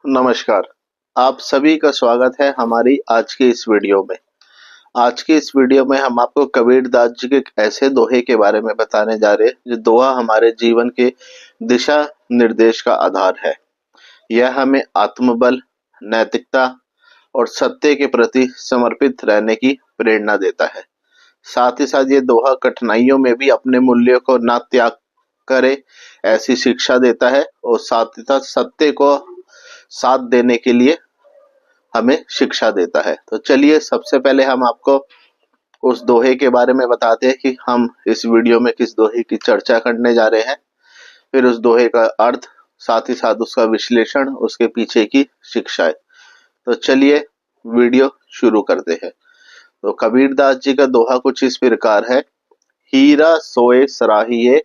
नमस्कार। आप सभी का स्वागत है हमारी आज की इस वीडियो में। आज की इस वीडियो में हम आपको कबीरदास जी के एक ऐसे दोहे के बारे में बताने जा रहे हैं जो दोहा हमारे जीवन के दिशा निर्देश का आधार है। यह हमें आत्मबल, नैतिकता और सत्य के प्रति समर्पित रहने की प्रेरणा देता है। साथ ही साथ ये दोहा कठिनाइयों में भी अपने मूल्यों को ना त्याग करे ऐसी शिक्षा देता है और साथ ही साथ सत्य को साथ देने के लिए हमें शिक्षा देता है। तो चलिए सबसे पहले हम आपको उस दोहे के बारे में बताते हैं कि हम इस वीडियो में किस दोहे की चर्चा करने जा रहे हैं, फिर उस दोहे का अर्थ, साथ ही साथ उसका विश्लेषण, उसके पीछे की शिक्षाएं। तो चलिए वीडियो शुरू करते हैं। तो कबीरदास जी का दोहा कुछ इस प्रकार है। हीरा सोए सराहिए,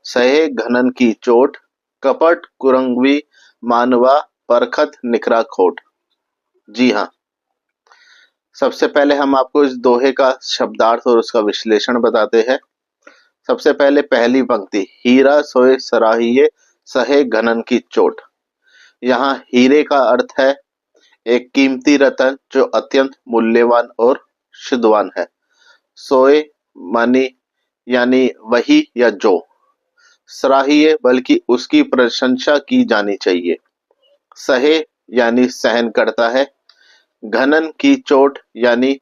सहे घनन की चोट, कपट कुरंगवी मानवा, परखत निकरा खोट। जी हाँ, सबसे पहले हम आपको इस दोहे का शब्दार्थ और उसका विश्लेषण बताते हैं। सबसे पहले पहली पंक्ति, हीरा सोए सराहिए, सहे घनन की चोट। यहाँ हीरे का अर्थ है एक कीमती रत्न जो अत्यंत मूल्यवान और शुद्धवान है। सोए मानी यानी वही या जो, सराहिए बल्कि उसकी प्रशंसा की जानी चाहिए, सहे यानी सहन करता है, घनन की चोट यानी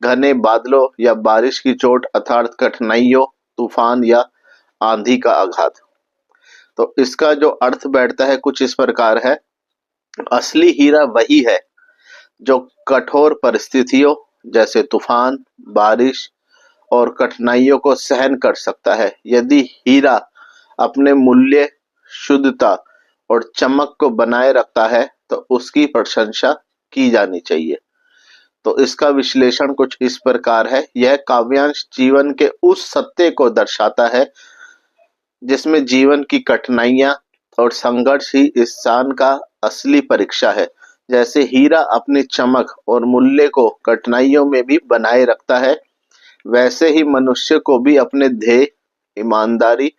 घने बादलों या बारिश की चोट अर्थात कठिनाइयों, तूफान या आंधी का आघात। तो इसका जो अर्थ बैठता है कुछ इस प्रकार है। असली हीरा वही है जो कठोर परिस्थितियों जैसे तूफान, बारिश और कठिनाइयों को सहन कर सकता है। यदि हीरा अपने मूल्य, शुद्धता और चमक को बनाए रखता है तो उसकी प्रशंसा की जानी चाहिए। तो इसका विश्लेषण कुछ इस प्रकार है। यह काव्यांश जीवन के उस सत्य को दर्शाता है जिसमें जीवन की कठिनाइयां और संघर्ष ही इंसान का असली परीक्षा है। जैसे हीरा अपनी चमक और मूल्य को कठिनाइयों में भी बनाए रखता है, वैसे ही मनुष्य को भी अपने ध्येय, ईमानदारी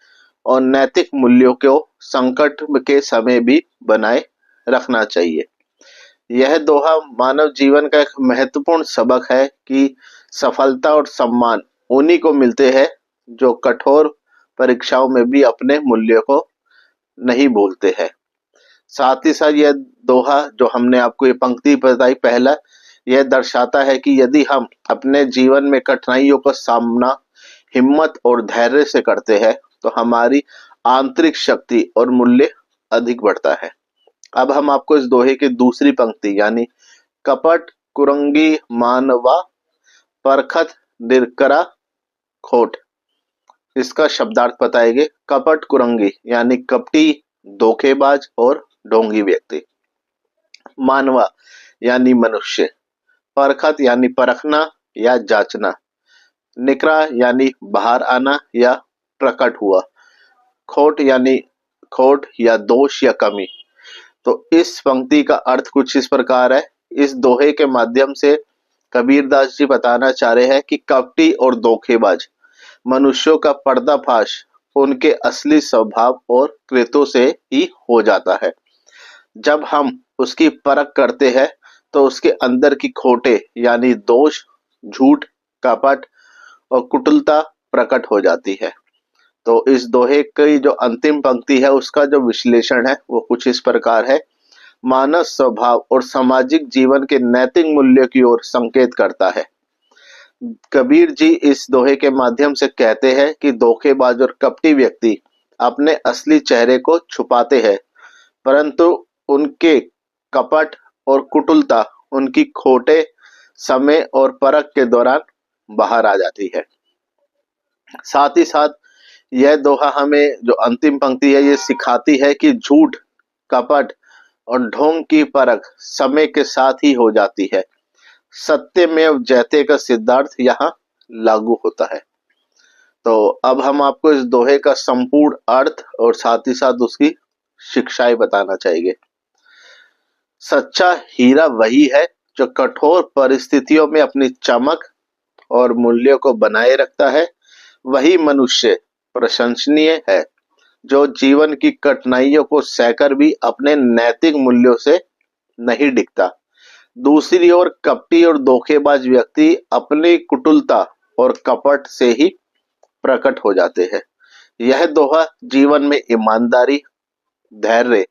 और नैतिक मूल्यों को संकट के समय भी बनाए रखना चाहिए। यह दोहा मानव जीवन का एक महत्वपूर्ण सबक है कि सफलता और सम्मान उन्हीं को मिलते हैं जो कठोर परीक्षाओं में भी अपने मूल्यों को नहीं भूलते हैं। साथ ही साथ यह दोहा जो हमने आपको ये पंक्ति बताई पहला, यह दर्शाता है कि यदि हम अपने जीवन में कठिनाइयों का सामना हिम्मत और धैर्य से करते हैं तो हमारी आंतरिक शक्ति और मूल्य अधिक बढ़ता है। अब हम आपको इस दोहे की दूसरी पंक्ति यानी कपट कुरंगी मानवा, परखत निरकरा खोट, इसका शब्दार्थ बताएंगे। कपट कुरंगी यानी कपटी, धोखेबाज और ढोंगी व्यक्ति। मानवा यानी मनुष्य। परखत यानी परखना या जांचना। निकरा यानी बाहर आना या प्रकट हुआ। खोट यानी खोट या दोष या कमी। तो इस पंक्ति का अर्थ कुछ इस प्रकार है। इस दोहे के माध्यम से कबीरदास जी बताना चाह रहे हैं कि कपटी और धोखेबाज मनुष्यों का पर्दाफाश उनके असली स्वभाव और कृत्यों से ही हो जाता है। जब हम उसकी परख करते हैं तो उसके अंदर की खोटे यानी दोष, झूठ, कपट और कुटिलता प्रकट हो जाती है। तो इस दोहे की जो अंतिम पंक्ति है उसका जो विश्लेषण है वो कुछ इस प्रकार है। मानव स्वभाव और सामाजिक जीवन के नैतिक मूल्यों की ओर संकेत करता है। कबीर जी इस दोहे के माध्यम से कहते हैं कि धोखेबाज और कपटी व्यक्ति अपने असली चेहरे को छुपाते हैं, परंतु उनके कपट और कुटिलता उनकी खोटे समय और परख के दौरान बाहर आ जाती है। साथ ही साथ यह दोहा हमें जो अंतिम पंक्ति है ये सिखाती है कि झूठ, कपट और ढोंग की परख समय के साथ ही हो जाती है। सत्यमेव जयते का सिद्धांत यहाँ लागू होता है। तो अब हम आपको इस दोहे का संपूर्ण अर्थ और साथ ही साथ उसकी शिक्षाएं बताना चाहेंगे। सच्चा हीरा वही है जो कठोर परिस्थितियों में अपनी चमक और मूल्यों को बनाए रखता है। वही मनुष्य प्रशंसनीय है जो जीवन की कठिनाइयों को सहकर भी अपने नैतिक मूल्यों से नहीं दिखता। दूसरी ओर कपटी और धोखेबाज व्यक्ति अपनी कुटिलता और कपट से ही प्रकट हो जाते हैं। यह दोहा जीवन में ईमानदारी, धैर्य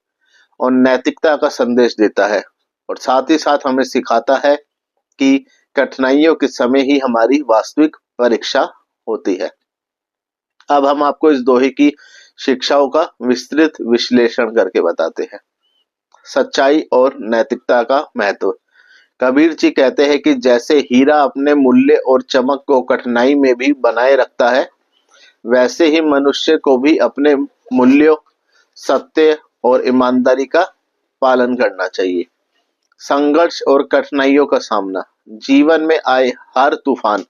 और नैतिकता का संदेश देता है और साथ ही साथ हमें सिखाता है कि कठिनाइयों के समय ही हमारी वास्तविक परीक्षा होती है। अब हम आपको इस दोहे की शिक्षाओं का विस्तृत विश्लेषण करके बताते हैं। सच्चाई और नैतिकता का महत्व। कबीर जी कहते हैं कि जैसे हीरा अपने मूल्य और चमक को कठिनाई में भी बनाए रखता है, वैसे ही मनुष्य को भी अपने मूल्यों, सत्य और ईमानदारी का पालन करना चाहिए। संघर्ष और कठिनाइयों का सामना। जीवन में आए हर तूफान,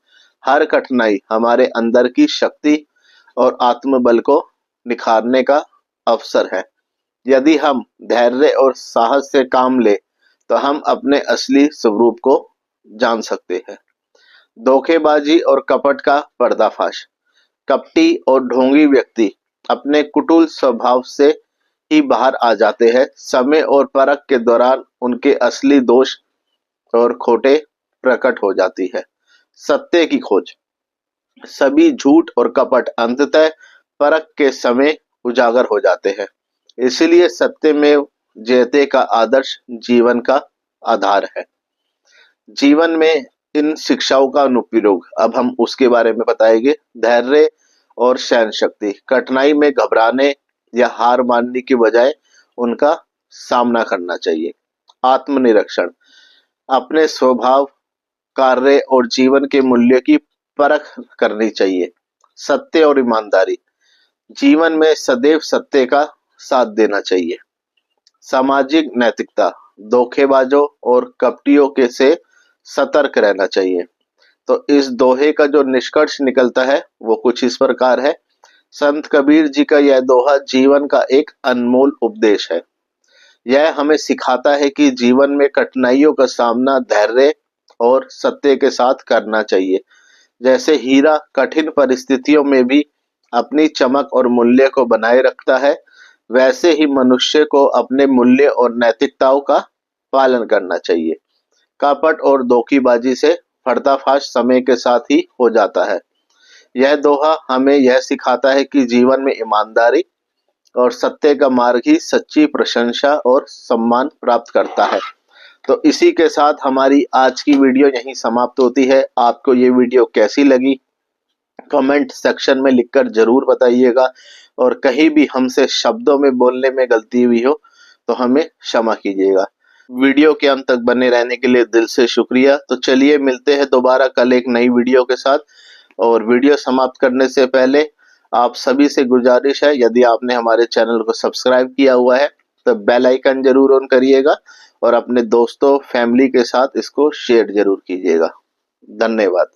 हर कठिनाई हमारे अंदर की शक्ति और आत्मबल को निखारने का अवसर है। यदि हम धैर्य और साहस से काम ले तो हम अपने असली स्वरूप को जान सकते हैं। धोखेबाजी और कपट का पर्दाफाश। कपटी और ढोंगी व्यक्ति अपने कुटिल स्वभाव से ही बाहर आ जाते हैं। समय और परख के दौरान उनके असली दोष और खोटे प्रकट हो जाती है। सत्य की खोज। सभी झूठ और कपट अंततः परख के समय उजागर हो जाते हैं। इसलिए सत्य में जयते का आदर्श जीवन का आधार है। जीवन में इन शिक्षाओं का अनुप्रयोग अब हम उसके बारे में बताएंगे। धैर्य और सहन शक्ति। कठिनाई में घबराने या हार मानने की बजाय उनका सामना करना चाहिए। आत्मनिरीक्षण। अपने स्वभाव, कार्य और जीवन के मूल्य की परख करनी चाहिए। सत्य और ईमानदारी। जीवन में सदैव सत्य का साथ देना चाहिए। सामाजिक नैतिकता। धोखेबाजों और कपटियों के से सतर्क रहना चाहिए। तो इस दोहे का जो निष्कर्ष निकलता है वो कुछ इस प्रकार है। संत कबीर जी का यह दोहा जीवन का एक अनमोल उपदेश है। यह हमें सिखाता है कि जीवन में कठिनाइयों का सामना धैर्य और सत्य के साथ करना चाहिए। जैसे हीरा कठिन परिस्थितियों में भी अपनी चमक और मूल्य को बनाए रखता है, वैसे ही मनुष्य को अपने मूल्य और नैतिकताओं का पालन करना चाहिए। कपट और धोखेबाजी से पर्दाफाश समय के साथ ही हो जाता है। यह दोहा हमें यह सिखाता है कि जीवन में ईमानदारी और सत्य का मार्ग ही सच्ची प्रशंसा और सम्मान प्राप्त करता है। तो इसी के साथ हमारी आज की वीडियो यहीं समाप्त होती है। आपको ये वीडियो कैसी लगी कमेंट सेक्शन में लिखकर जरूर बताइएगा और कहीं भी हमसे शब्दों में बोलने में गलती हुई हो तो हमें क्षमा कीजिएगा। वीडियो के अंत तक बने रहने के लिए दिल से शुक्रिया। तो चलिए मिलते हैं दोबारा कल एक नई वीडियो के साथ। और वीडियो समाप्त करने से पहले आप सभी से गुजारिश है, यदि आपने हमारे चैनल को सब्सक्राइब किया हुआ है तो बेल आइकन जरूर ऑन करिएगा और अपने दोस्तों फैमिली के साथ इसको शेयर जरूर कीजिएगा। धन्यवाद।